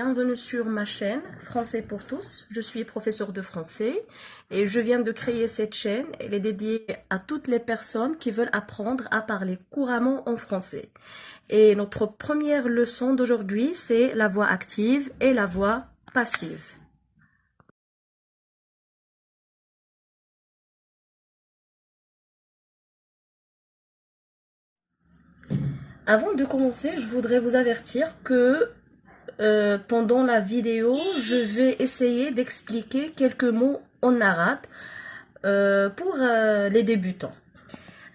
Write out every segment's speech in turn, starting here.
bienvenue sur ma chaîne Français pour tous. Je suis professeure de français et je viens de créer cette chaîne. Elle est dédiée à toutes les personnes qui veulent apprendre à parler couramment en français. Et notre première leçon d'aujourd'hui, c'est la voix active et la voix passive. Avant de commencer, je voudrais vous avertir que pendant la vidéo, je vais essayer d'expliquer quelques mots en arabe pour les débutants.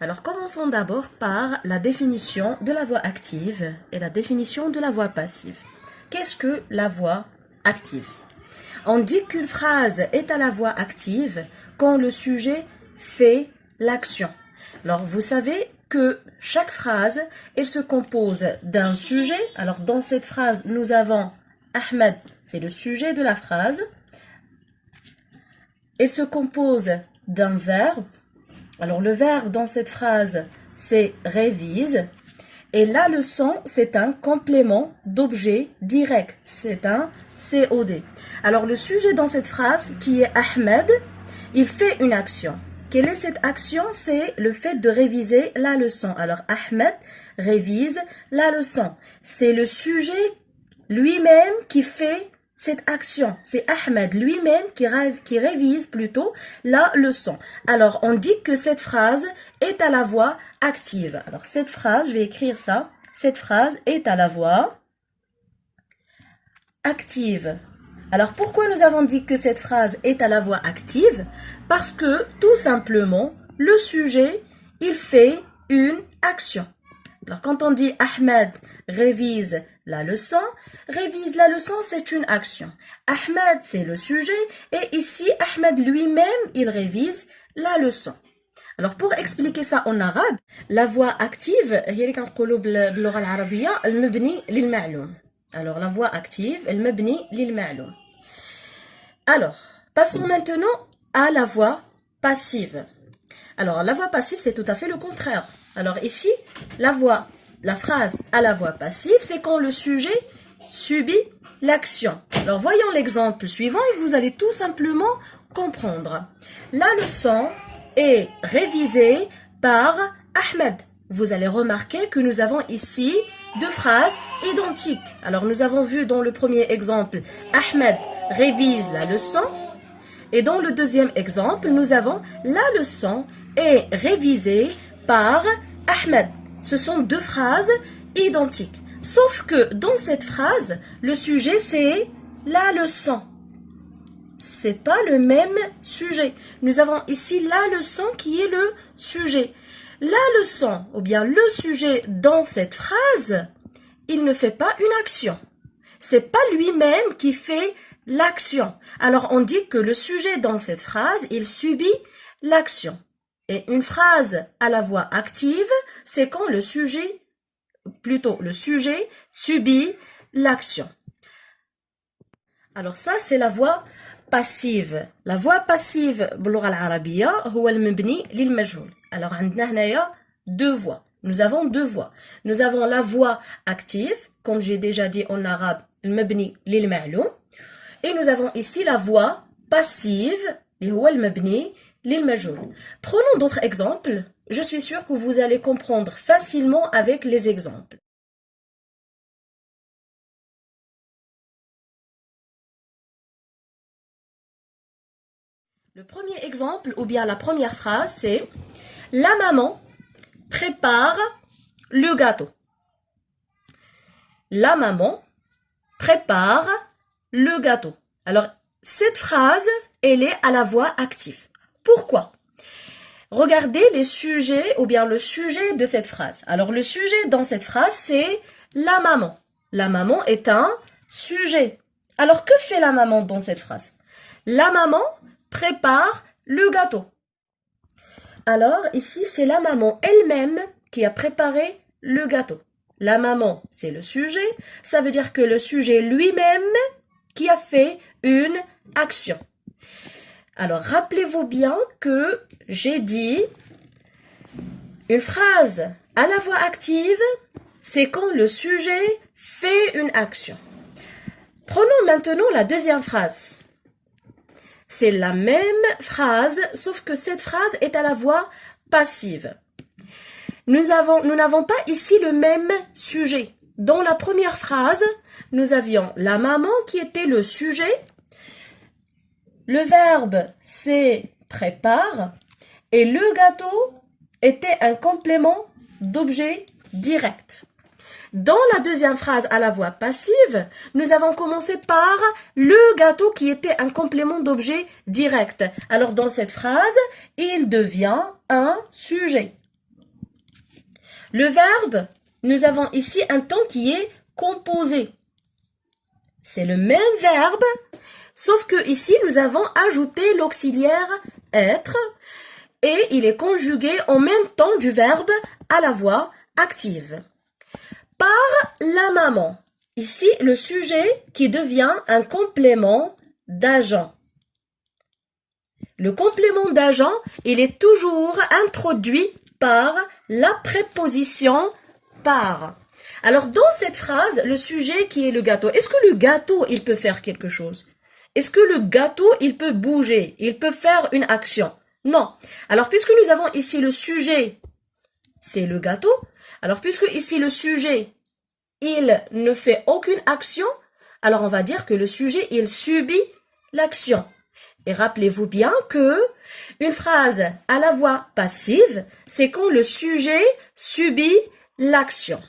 Alors, commençons d'abord par la définition de la voix active et la définition de la voix passive. Qu'est-ce que la voix active? On dit qu'une phrase est à la voix active quand le sujet fait l'action. Alors, vous savez que chaque phrase, elle se compose d'un sujet. Alors, dans cette phrase, nous avons Ahmed, c'est le sujet de la phrase. Elle se compose d'un verbe. Alors, le verbe dans cette phrase, c'est révise. Et la leçon, c'est un complément d'objet direct. C'est un COD. Alors, le sujet dans cette phrase, qui est Ahmed, il fait une action. Quelle est cette action? C'est le fait de réviser la leçon. Alors, Ahmed révise la leçon. C'est le sujet lui-même qui fait cette action. C'est Ahmed lui-même qui révise plutôt la leçon. Alors, on dit que cette phrase est à la voix active. Alors, cette phrase, je vais écrire ça. Cette phrase est à la voix active. Alors, pourquoi nous avons dit que cette phrase est à la voix active? Parce que, tout simplement, le sujet, il fait une action. Alors, quand on dit Ahmed révise la leçon, c'est une action. Ahmed, c'est le sujet, et ici, Ahmed lui-même, il révise la leçon. Alors, pour expliquer ça en arabe, la voix active, هي اللي كنقولوا باللغة العربية المبني للمعلوم. Alors, la voix active, المبني للمعلوم. Alors, passons maintenant à la voix passive. Alors, la voix passive, c'est tout à fait le contraire. Alors, ici, la phrase à la voix passive, c'est quand le sujet subit l'action. Alors, voyons l'exemple suivant et vous allez tout simplement comprendre. La leçon est révisée par Ahmed. Vous allez remarquer que nous avons ici deux phrases identiques. Alors, nous avons vu dans le premier exemple, Ahmed révise la leçon. Et dans le deuxième exemple, nous avons la leçon est révisée par Ahmed. Ce sont deux phrases identiques. Sauf que dans cette phrase, le sujet c'est la leçon. C'est pas le même sujet. Nous avons ici la leçon qui est le sujet. La leçon ou bien le sujet dans cette phrase, il ne fait pas une action. C'est pas lui-même qui fait l'action. Alors on dit que le sujet dans cette phrase, il subit l'action. Et une phrase à la voix active, c'est quand le sujet subit l'action. Alors ça, c'est la voix passive. La voix passive باللغة العربية هو المبني للمجهول. Alors عندنا هنايا deux voix. Nous avons deux voix. Nous avons la voix active, comme j'ai déjà dit en arabe, المبني للمعلوم. Et nous avons ici la voix passive, اللي هو المبني للمجهول. Prenons d'autres exemples. Je suis sûre que vous allez comprendre facilement avec les exemples. Le premier exemple, ou bien la première phrase, c'est « La maman prépare le gâteau. » La maman prépare le gâteau. Alors, cette phrase, elle est à la voix active. Pourquoi? Regardez les sujets ou bien le sujet de cette phrase. Alors, le sujet dans cette phrase, c'est la maman. La maman est un sujet. Alors, que fait la maman dans cette phrase? La maman prépare le gâteau. Alors, ici, c'est la maman elle-même qui a préparé le gâteau. La maman, c'est le sujet. Ça veut dire que le sujet lui-même qui a fait une action. Alors, rappelez-vous bien que j'ai dit une phrase à la voix active, c'est quand le sujet fait une action. Prenons maintenant la deuxième phrase. C'est la même phrase, sauf que cette phrase est à la voix passive. Nous n'avons pas ici le même sujet. Dans la première phrase, nous avions la maman qui était le sujet. Le verbe c'est prépare et le gâteau était un complément d'objet direct. Dans la deuxième phrase à la voix passive, nous avons commencé par le gâteau qui était un complément d'objet direct. Alors dans cette phrase, il devient un sujet. Le verbe, nous avons ici un temps qui est composé. C'est le même verbe, sauf que ici nous avons ajouté l'auxiliaire être et il est conjugué en même temps du verbe à la voix active. Par la maman. Ici, le sujet qui devient un complément d'agent. Le complément d'agent, il est toujours introduit par la préposition par. Alors, dans cette phrase, le sujet qui est le gâteau, est-ce que le gâteau, il peut faire quelque chose? Est-ce que le gâteau, il peut bouger? Il peut faire une action? Non. Alors, puisque nous avons ici le sujet, c'est le gâteau. Alors, puisque ici le sujet, il ne fait aucune action, alors on va dire que le sujet, il subit l'action. Et rappelez-vous bien que une phrase à la voix passive, c'est quand le sujet subit l'action.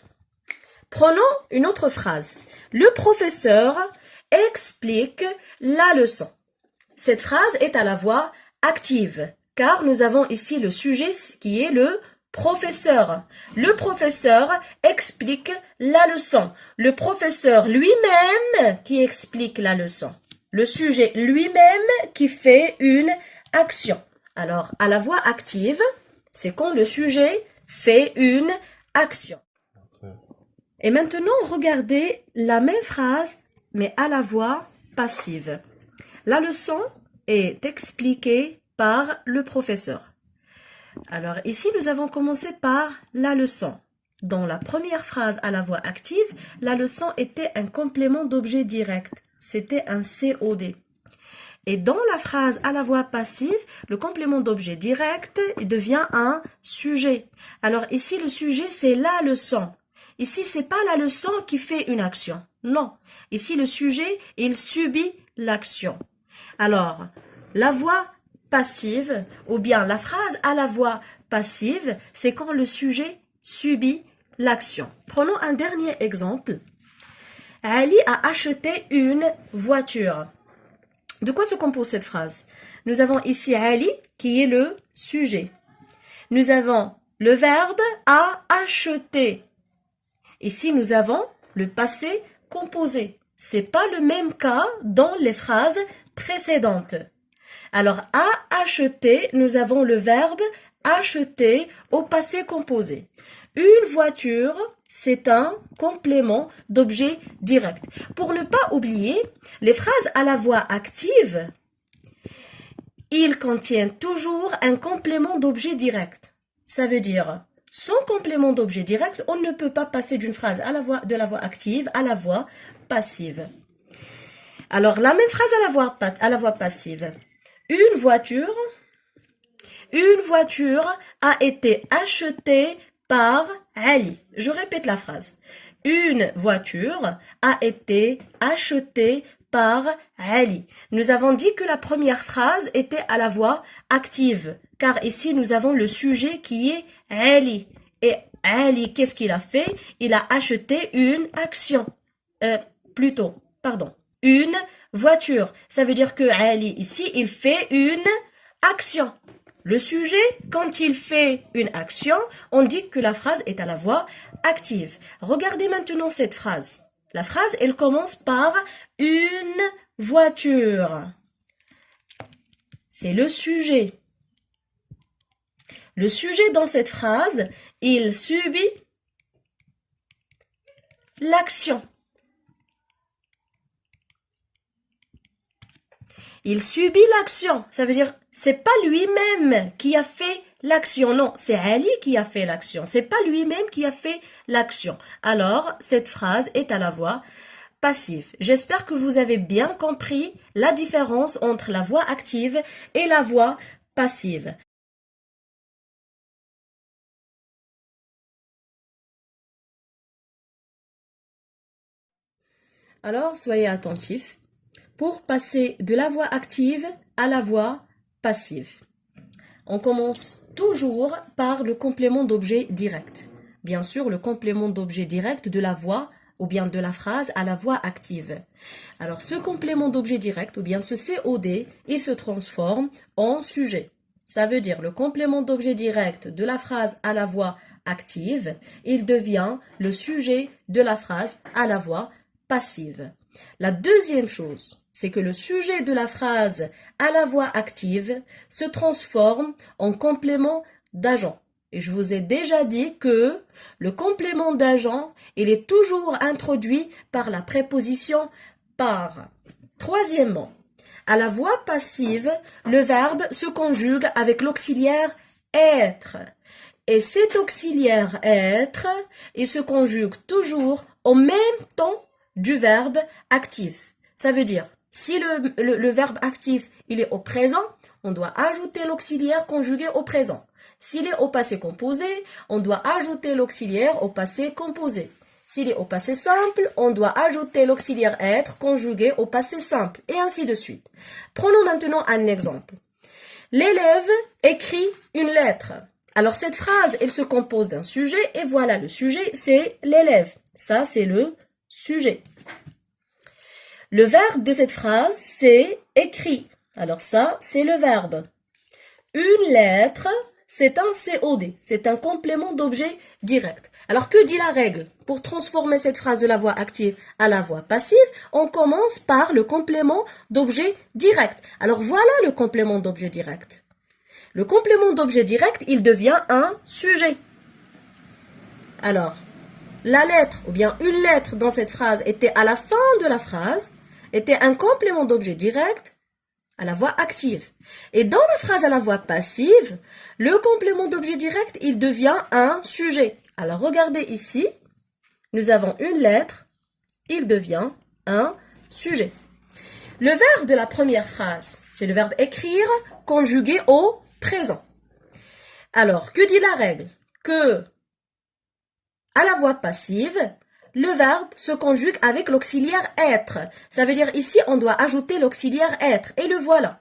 Prenons une autre phrase. Le professeur explique la leçon. Cette phrase est à la voix active, car nous avons ici le sujet qui est le professeur. Le professeur explique la leçon. Le professeur lui-même qui explique la leçon. Le sujet lui-même qui fait une action. Alors, à la voix active, c'est quand le sujet fait une action. Et maintenant, regardez la même phrase, mais à la voix passive. La leçon est expliquée par le professeur. Alors ici, nous avons commencé par la leçon. Dans la première phrase à la voix active, la leçon était un complément d'objet direct. C'était un COD. Et dans la phrase à la voix passive, le complément d'objet direct devient un sujet. Alors ici, le sujet, c'est la leçon. Ici, c'est pas la leçon qui fait une action. Non. Ici, le sujet, il subit l'action. Alors, la voix passive, ou bien la phrase à la voix passive, c'est quand le sujet subit l'action. Prenons un dernier exemple. Ali a acheté une voiture. De quoi se compose cette phrase? Nous avons ici Ali qui est le sujet. Nous avons le verbe a acheté. Ici, nous avons le passé composé. C'est pas le même cas dans les phrases précédentes. Alors, à acheter, nous avons le verbe acheter au passé composé. Une voiture, c'est un complément d'objet direct. Pour ne pas oublier, les phrases à la voix active, ils contiennent toujours un complément d'objet direct. Ça veut dire, sans complément d'objet direct, on ne peut pas passer d'une phrase de la voix active à la voix passive. Alors, la même phrase à la voix passive. Une voiture a été achetée par Ali. Je répète la phrase. Une voiture a été achetée par Ali. Nous avons dit que la première phrase était à la voix active, car ici nous avons le sujet qui est Ali. Et Ali, qu'est-ce qu'il a fait? Il a acheté une action. Une voiture. Ça veut dire que Ali, ici, il fait une action. Le sujet, quand il fait une action, on dit que la phrase est à la voix active. Regardez maintenant cette phrase. La phrase, elle commence par une voiture. C'est le sujet. Le sujet dans cette phrase, il subit l'action. Il subit l'action. Ça veut dire, c'est pas lui-même qui a fait l'action. Non, c'est Ali qui a fait l'action. C'est pas lui-même qui a fait l'action. Alors, cette phrase est à la voix passive. J'espère que vous avez bien compris la différence entre la voix active et la voix passive. Alors, soyez attentifs pour passer de la voix active à la voix passive. On commence toujours par le complément d'objet direct. Bien sûr, le complément d'objet direct de la voix ou bien de la phrase à la voix active. Alors, ce complément d'objet direct ou bien ce COD, il se transforme en sujet. Ça veut dire le complément d'objet direct de la phrase à la voix active, il devient le sujet de la phrase à la voix passive. La deuxième chose, c'est que le sujet de la phrase à la voix active se transforme en complément d'agent. Et je vous ai déjà dit que le complément d'agent, il est toujours introduit par la préposition par. Troisièmement, à la voix passive, le verbe se conjugue avec l'auxiliaire être. Et cet auxiliaire être, il se conjugue toujours en même temps du verbe actif. Ça veut dire, si le verbe actif, il est au présent, on doit ajouter l'auxiliaire conjugué au présent. S'il est au passé composé, on doit ajouter l'auxiliaire au passé composé. S'il est au passé simple, on doit ajouter l'auxiliaire être conjugué au passé simple, et ainsi de suite. Prenons maintenant un exemple. L'élève écrit une lettre. Alors cette phrase, elle se compose d'un sujet, et voilà, le sujet, c'est l'élève. Ça, c'est le sujet. Le verbe de cette phrase, c'est écrit. Alors ça, c'est le verbe. Une lettre, c'est un COD, c'est un complément d'objet direct. Alors que dit la règle? Pour transformer cette phrase de la voix active à la voix passive, on commence par le complément d'objet direct. Alors voilà le complément d'objet direct. Le complément d'objet direct, il devient un sujet. Alors, la lettre ou bien une lettre dans cette phrase était à la fin de la phrase, était un complément d'objet direct à la voix active. Et dans la phrase à la voix passive, le complément d'objet direct, il devient un sujet. Alors regardez ici, nous avons une lettre, il devient un sujet. Le verbe de la première phrase, c'est le verbe écrire conjugué au présent. Alors, que dit la règle? Que à la voix passive, le verbe se conjugue avec l'auxiliaire être. Ça veut dire ici, on doit ajouter l'auxiliaire être. Et le voilà.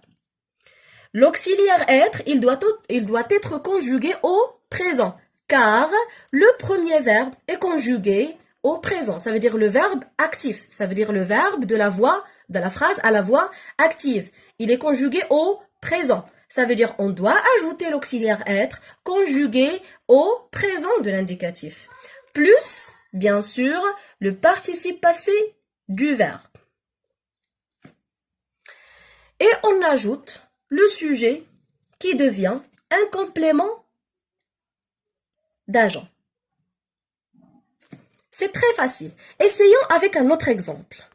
L'auxiliaire être, il doit être conjugué au présent. Car le premier verbe est conjugué au présent. Ça veut dire le verbe actif. Ça veut dire le verbe de la phrase à la voix active. Il est conjugué au présent. Ça veut dire on doit ajouter l'auxiliaire être conjugué au présent de l'indicatif. Plus, bien sûr, le participe passé du verbe. Et on ajoute le sujet qui devient un complément d'agent. C'est très facile. Essayons avec un autre exemple.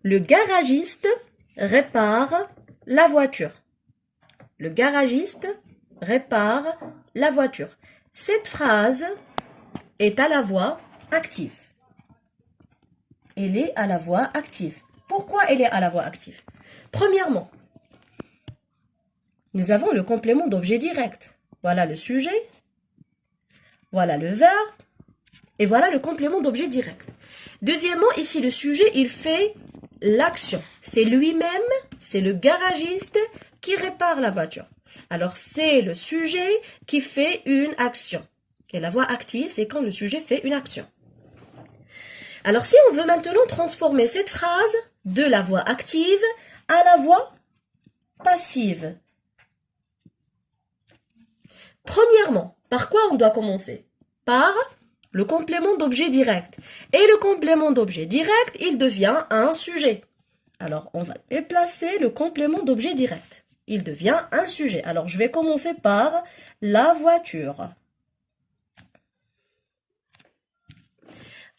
Le garagiste répare la voiture. Le garagiste répare la voiture. Cette phrase est à la voix active. Elle est à la voix active. Pourquoi elle est à la voix active? Premièrement, nous avons le complément d'objet direct. Voilà le sujet, voilà le verbe, et voilà le complément d'objet direct. Deuxièmement, ici le sujet, il fait l'action. C'est lui-même, c'est le garagiste qui répare la voiture. Alors c'est le sujet qui fait une action. Et la voix active, c'est quand le sujet fait une action. Alors si on veut maintenant transformer cette phrase de la voix active à la voix passive. Premièrement, par quoi on doit commencer? Par le complément d'objet direct. Et le complément d'objet direct, il devient un sujet. Alors, on va déplacer le complément d'objet direct. Il devient un sujet. Alors, je vais commencer par la voiture.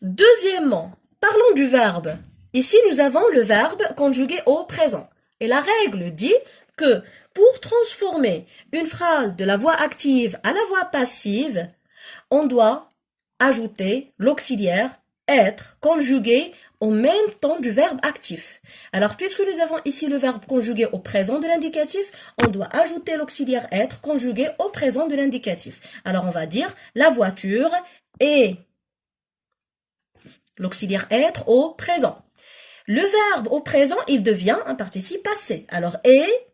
Deuxièmement, parlons du verbe. Ici, nous avons le verbe conjugué au présent. Et la règle dit que pour transformer une phrase de la voix active à la voix passive, on doit ajouter l'auxiliaire être conjugué en même temps du verbe actif. Alors, puisque nous avons ici le verbe conjugué au présent de l'indicatif, on doit ajouter l'auxiliaire être conjugué au présent de l'indicatif. Alors, on va dire la voiture est. L'auxiliaire être au présent. Le verbe au présent, il devient un participe passé. Alors, est,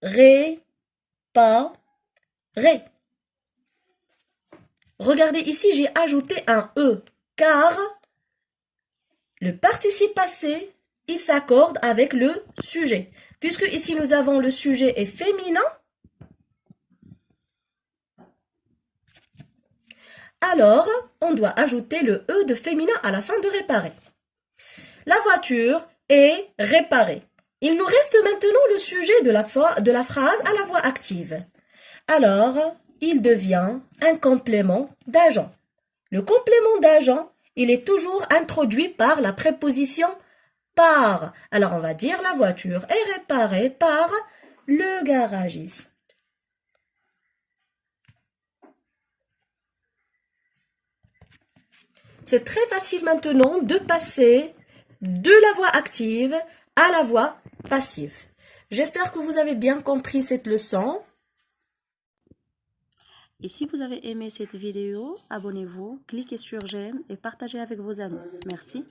réparé. Regardez ici, j'ai ajouté un E, car le participe passé, il s'accorde avec le sujet. Puisque ici, nous avons le sujet est féminin, alors on doit ajouter le E de féminin à la fin de réparer. La voiture est réparée. Il nous reste maintenant le sujet de la phrase à la voix active. Alors, il devient un complément d'agent. Le complément d'agent, il est toujours introduit par la préposition par. Alors, on va dire la voiture est réparée par le garagiste. C'est très facile maintenant de passer de la voix active à la voix passive. J'espère que vous avez bien compris cette leçon. Et si vous avez aimé cette vidéo, abonnez-vous, cliquez sur j'aime et partagez avec vos amis. Merci.